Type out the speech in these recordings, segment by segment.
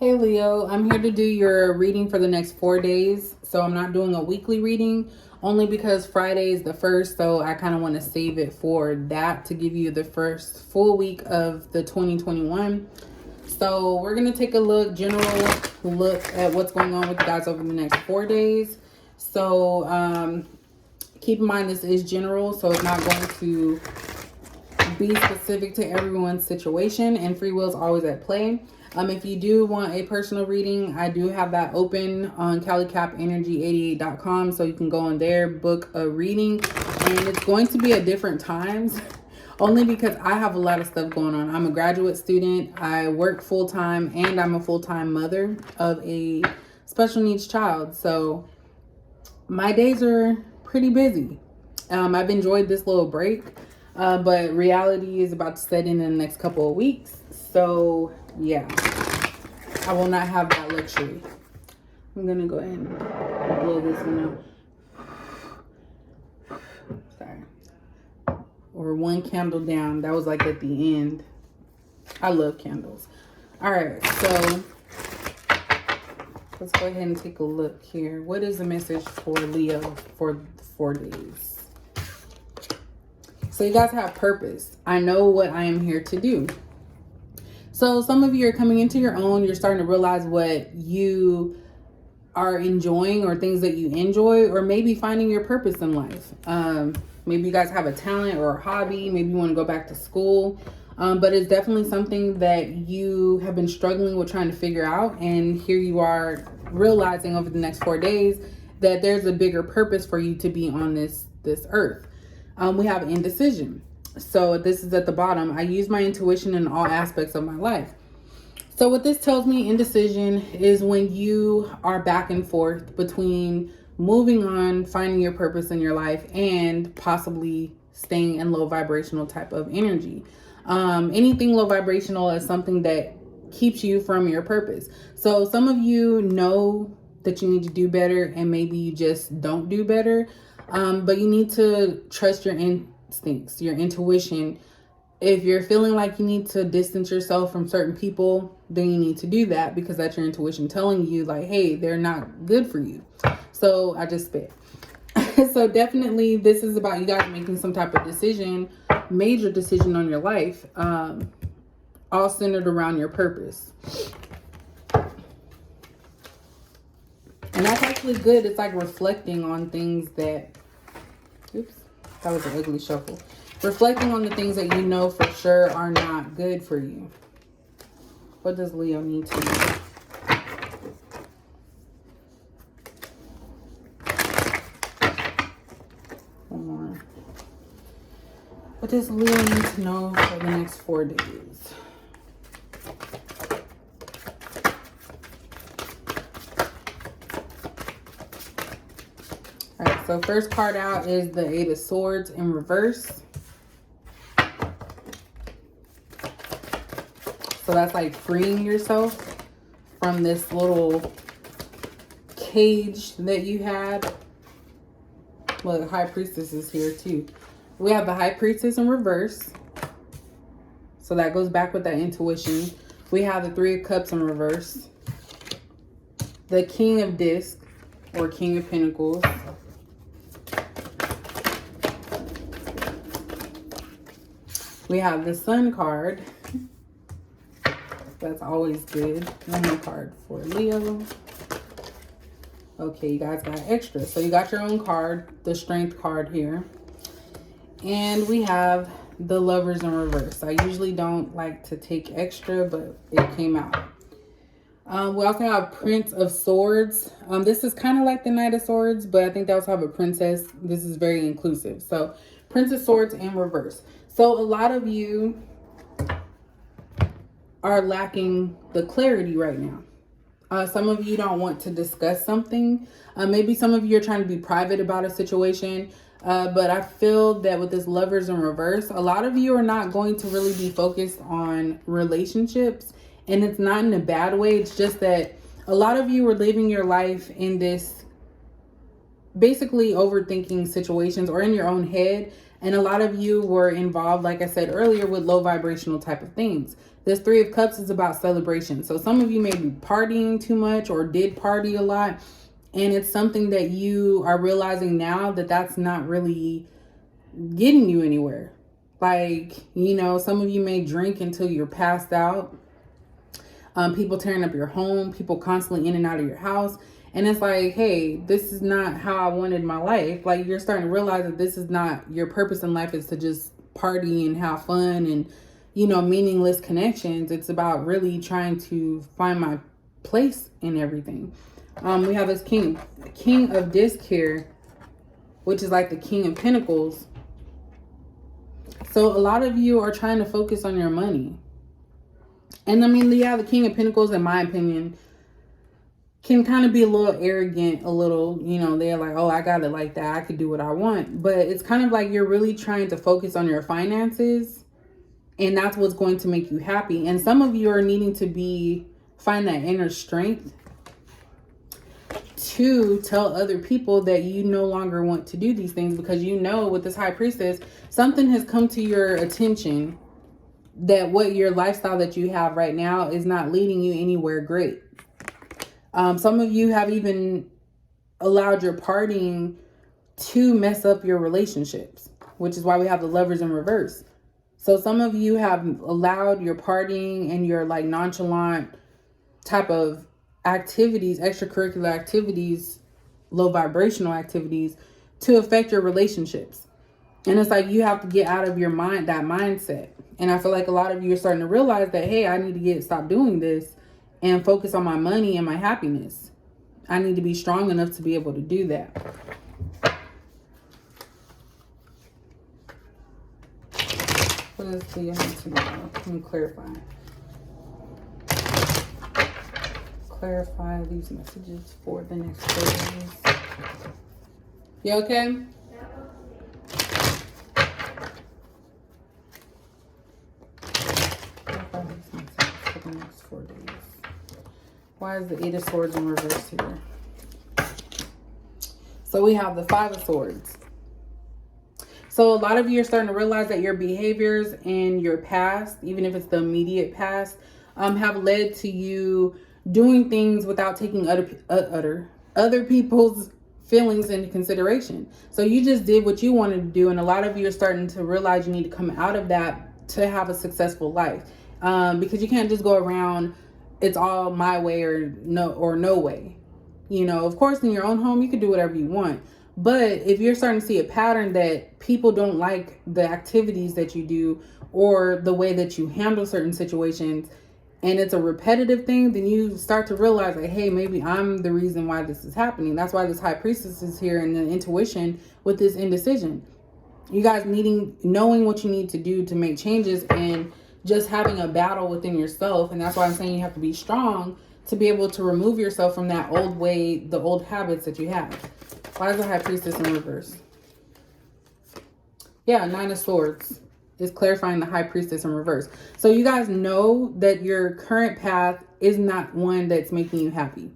Hey Leo, I'm here to do your reading for the next 4 days. So I'm not doing a weekly reading only because Friday is the first. So I kind of want to save it for that to give you the first full week of the 2021. So we're going to take a general look at what's going on with you guys over the next 4 days. So keep in mind this is general, so it's not going to be specific to everyone's situation, and free will is always at play. If you do want a personal reading, I do have that open on CaliCapEnergy88.com, so you can go on there, book a reading, and it's going to be at different times only because I have a lot of stuff going on. I'm a graduate student, I work full-time, and I'm a full-time mother of a special needs child, so my days are pretty busy. I've enjoyed this little break, but reality is about to set in the next couple of weeks. So yeah, I will not have that luxury. I'm gonna go ahead and blow this one out. Sorry. Or one candle down. That was like at the end. I love candles. All right, so let's go ahead and take a look here. What is the message for Leo for the 4 days? So you guys have purpose. I know what I am here to do. So some of you are coming into your own. You're starting to realize what you are enjoying or things that you enjoy, or maybe finding your purpose in life. Maybe you guys have a talent or a hobby. Maybe you want to go back to school. But it's definitely something that you have been struggling with trying to figure out. And here you are realizing over the next 4 days that there's a bigger purpose for you to be on this earth. We have indecision. So this is at the bottom. I use my intuition in all aspects of my life. So what this tells me, indecision is when you are back and forth between moving on, finding your purpose in your life, and possibly staying in low vibrational type of energy. Anything low vibrational is something that keeps you from your purpose. So some of you know that you need to do better, and maybe you just don't do better. But you need to trust your instincts, your intuition. If you're feeling like you need to distance yourself from certain people, then you need to do that, because that's your intuition telling you like, hey, they're not good for you. So I just spit. So definitely this is about you guys making some type of decision, major decision on your life, all centered around your purpose. And that's actually good. It's like reflecting on things that, oops, that was an ugly shuffle. Reflecting on the things that you know for sure are not good for you. What does Leo need to know? One more. What does Leo need to know for the next 4 days? All right, so first card out is the Eight of Swords in reverse. So that's like freeing yourself from this little cage that you had. Well, the High Priestess is here too. We have the High Priestess in reverse. So that goes back with that intuition. We have the Three of Cups in reverse. The King of Discs or King of Pentacles. We have the Sun card. That's always good. One more card for Leo. Okay, you guys got extra. So you got your own card, the Strength card here. And we have the Lovers in reverse. I usually don't like to take extra, but it came out. We also have Prince of Swords. This is kind of like the Knight of Swords, but I think they also have a Princess. This is very inclusive. So Prince of Swords in reverse. So a lot of you are lacking the clarity right now. Some of you don't want to discuss something. Maybe some of you are trying to be private about a situation. But I feel that with this Lovers in reverse, a lot of you are not going to really be focused on relationships. And it's not in a bad way. It's just that a lot of you are living your life in this basically overthinking situations or in your own head. And a lot of you were involved, like I said earlier, with low vibrational type of things. This Three of Cups is about celebration. So some of you may be partying too much or did party a lot. And it's something that you are realizing now that that's not really getting you anywhere. Like, you know, some of you may drink until you're passed out. People tearing up your home, people constantly in and out of your house. And it's like, hey, this is not how I wanted my life. Like, you're starting to realize that this is not your purpose in life, is to just party and have fun and, you know, meaningless connections. It's about really trying to find my place in everything. We have this king of disc here, which is like the King of Pentacles. So a lot of you are trying to focus on your money. And I mean, yeah, the King of Pentacles, in my opinion, can kind of be a little arrogant, a little, you know, they're like, oh, I got it like that, I could do what I want. But it's kind of like you're really trying to focus on your finances, and that's what's going to make you happy. And some of you are needing to find that inner strength to tell other people that you no longer want to do these things, because you know, with this High Priestess, something has come to your attention that what your lifestyle that you have right now is not leading you anywhere great. Some of you have even allowed your partying to mess up your relationships, which is why we have the Lovers in reverse. So some of you have allowed your partying and your like nonchalant type of activities, extracurricular activities, low vibrational activities, to affect your relationships. And it's like you have to get out of your mind, that mindset. And I feel like a lot of you are starting to realize that, hey, I need to stop doing this and focus on my money and my happiness. I need to be strong enough to be able to do that. What is the tomorrow? Let me clarify. Clarify these messages for the next 4 days. You okay? Clarify these messages for the next 4 days. Why is the Eight of Swords in reverse here? So we have the Five of Swords. So a lot of you are starting to realize that your behaviors in your past, even if it's the immediate past, have led to you doing things without taking other people's feelings into consideration. So you just did what you wanted to do, and a lot of you are starting to realize you need to come out of that to have a successful life, because you can't just go around, it's all my way or no way. You know, of course, in your own home, you can do whatever you want. But if you're starting to see a pattern that people don't like the activities that you do or the way that you handle certain situations, and it's a repetitive thing, then you start to realize like, hey, maybe I'm the reason why this is happening. That's why this High Priestess is here, and the intuition with this indecision. You guys knowing what you need to do to make changes, and just having a battle within yourself. And that's why I'm saying you have to be strong to be able to remove yourself from that old way, the old habits that you have. Why is the High Priestess in reverse? Yeah, Nine of Swords is clarifying the High Priestess in reverse. So you guys know that your current path is not one that's making you happy.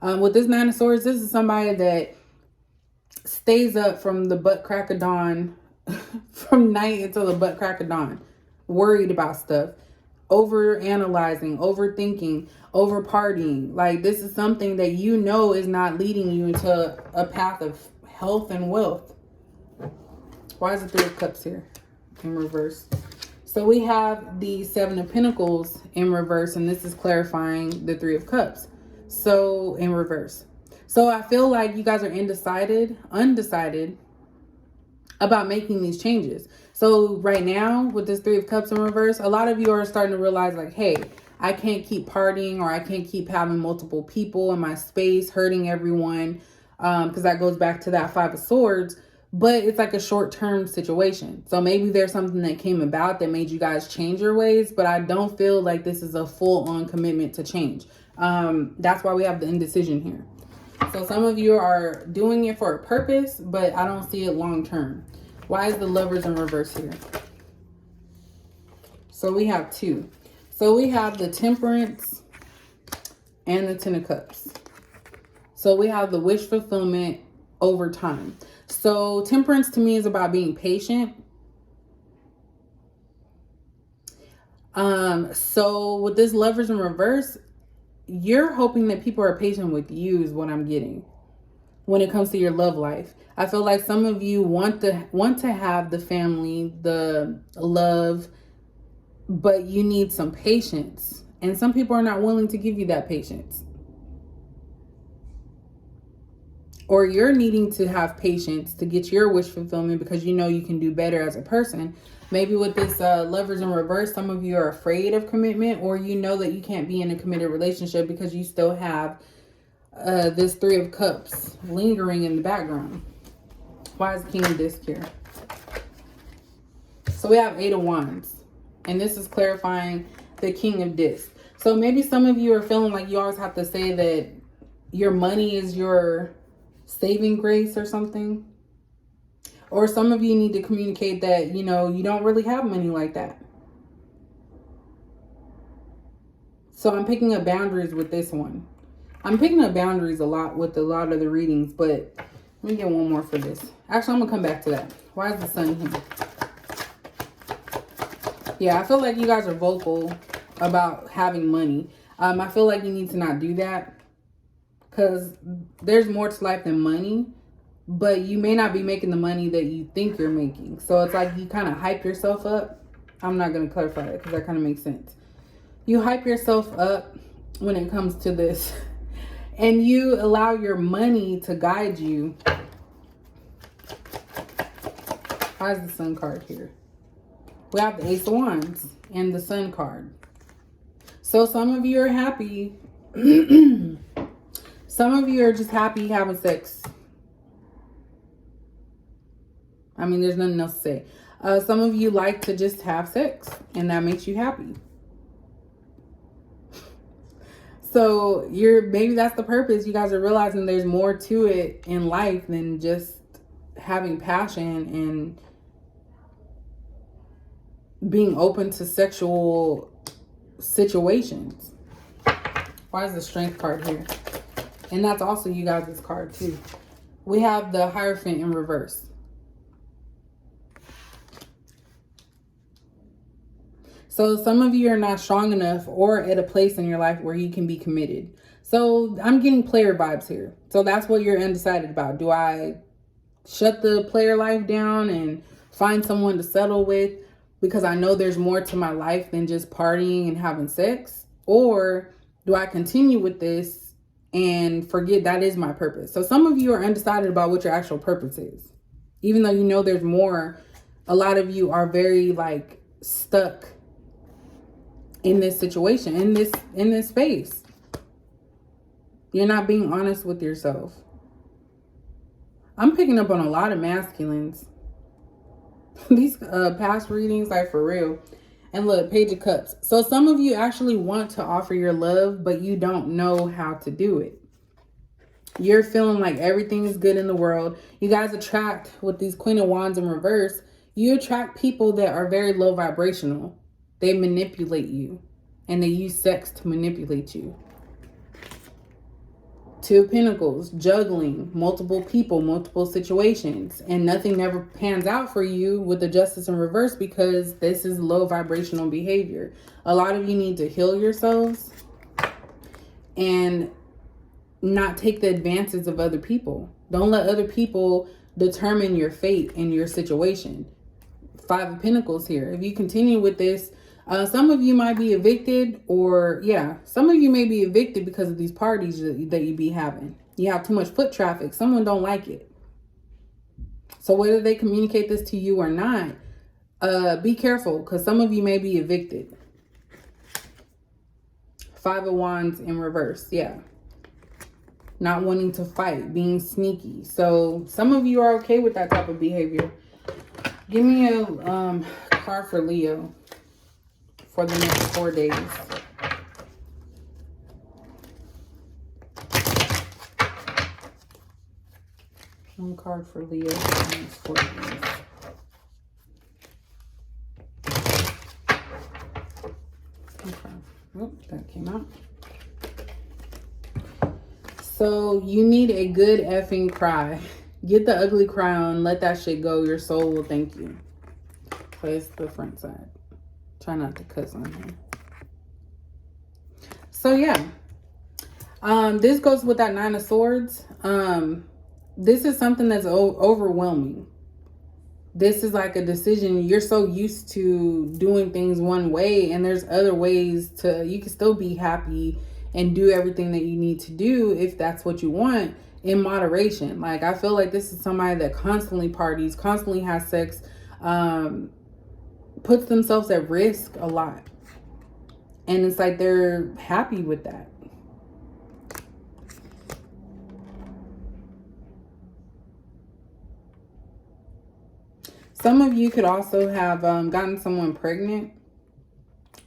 With this Nine of Swords, this is somebody that stays up from the butt crack of dawn, from night until the butt crack of dawn, worried about stuff, over analyzing, overthinking, over partying. Like, this is something that you know is not leading you into a path of health and wealth. Why is the Three of Cups here in reverse? So we have the Seven of Pentacles in reverse, and this is clarifying the Three of Cups. So in reverse. So I feel like you guys are undecided about making these changes. So right now with this Three of Cups in reverse, a lot of you are starting to realize like, hey, I can't keep partying, or I can't keep having multiple people in my space, hurting everyone, because that goes back to that Five of Swords. But it's like a short-term situation. So maybe there's something that came about that made you guys change your ways, but I don't feel like this is a full-on commitment to change. That's why we have the indecision here. So some of you are doing it for a purpose, but I don't see it long-term. Why is the Lovers in reverse here? So we have two. So we have the Temperance and the Ten of Cups. So we have the wish fulfillment over time. So Temperance to me is about being patient. So with this Lovers in reverse, you're hoping that people are patient with you is what I'm getting when it comes to your love life. I feel like some of you want to have the family, the love, but you need some patience. And some people are not willing to give you that patience. Or you're needing to have patience to get your wish fulfillment because you know you can do better as a person. Maybe with this Lovers in reverse, some of you are afraid of commitment, or you know that you can't be in a committed relationship because you still have this Three of Cups lingering in the background. Why is King of Disc here? So we have Eight of Wands, and this is clarifying the King of Disc. So maybe some of you are feeling like you always have to say that your money is your saving grace or something. Or some of you need to communicate that, you know, you don't really have money like that. So I'm picking up boundaries with this one. I'm picking up boundaries a lot with a lot of the readings, but let me get one more for this. Actually, I'm going to come back to that. Why is the Sun here? Yeah, I feel like you guys are vocal about having money. I feel like you need to not do that because there's more to life than money, but you may not be making the money that you think you're making. So it's like you kind of hype yourself up. I'm not going to clarify it because that kind of makes sense. You hype yourself up when it comes to this and you allow your money to guide you. Why is the Sun card here? We have the Ace of Wands and the Sun card. So some of you are happy. Some of you are just happy having sex. I mean, there's nothing else to say. Some of you like to just have sex and that makes you happy. So maybe that's the purpose. You guys are realizing there's more to it in life than just having passion and being open to sexual situations. Why is the Strength card here? And that's also you guys' card too. We have the Hierophant in reverse. So some of you are not strong enough or at a place in your life where you can be committed. So I'm getting player vibes here. So that's what you're undecided about. Do I shut the player life down and find someone to settle with because I know there's more to my life than just partying and having sex? Or do I continue with this and forget that is my purpose? So some of you are undecided about what your actual purpose is. Even though you know there's more, a lot of you are very like stuck in this situation, in this space. You're not being honest with yourself. I'm picking up on a lot of masculines. These past readings, like for real. And look, Page of Cups. So some of you actually want to offer your love, but you don't know how to do it. You're feeling like everything is good in the world. You guys attract, with these Queen of Wands in reverse, you attract people that are very low vibrational. They manipulate you. And they use sex to manipulate you. Two of Pentacles, juggling multiple people, multiple situations, and nothing never pans out for you with the Justice in reverse because this is low vibrational behavior. A lot of you need to heal yourselves and not take the advances of other people. Don't let other people determine your fate and your situation. Five of Pentacles here. If you continue with this, some of you might be evicted, or some of you may be evicted because of these parties that you be having. You have too much foot traffic. Someone don't like it. So whether they communicate this to you or not, be careful because some of you may be evicted. Five of Wands in reverse. Yeah. Not wanting to fight, being sneaky. So some of you are okay with that type of behavior. Give me a card for Leo for the next 4 days. One card for Leo for the next 4 days. Okay. Oh, that came out. So you need a good effing cry. Get the ugly cry on. Let that shit go. Your soul will thank you. Place the front side. Try not to cuss on here. So yeah. This goes with that Nine of Swords. This is something that's overwhelming. This is like a decision. You're so used to doing things one way, and there's other ways you can still be happy and do everything that you need to do if that's what you want, in moderation. Like, I feel like this is somebody that constantly parties, constantly has sex, puts themselves at risk a lot. And it's like they're happy with that. Some of you could also have gotten someone pregnant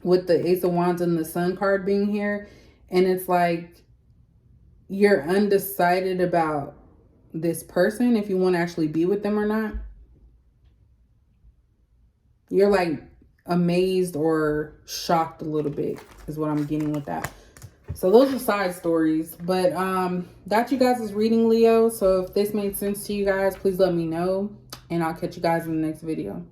with the Ace of Wands and the Sun card being here. And it's like you're undecided about this person, if you want to actually be with them or not. You're like amazed or shocked a little bit is what I'm getting with that. So those are side stories, but that's you guys' reading, Leo. So if this made sense to you guys, please let me know, and I'll catch you guys in the next video.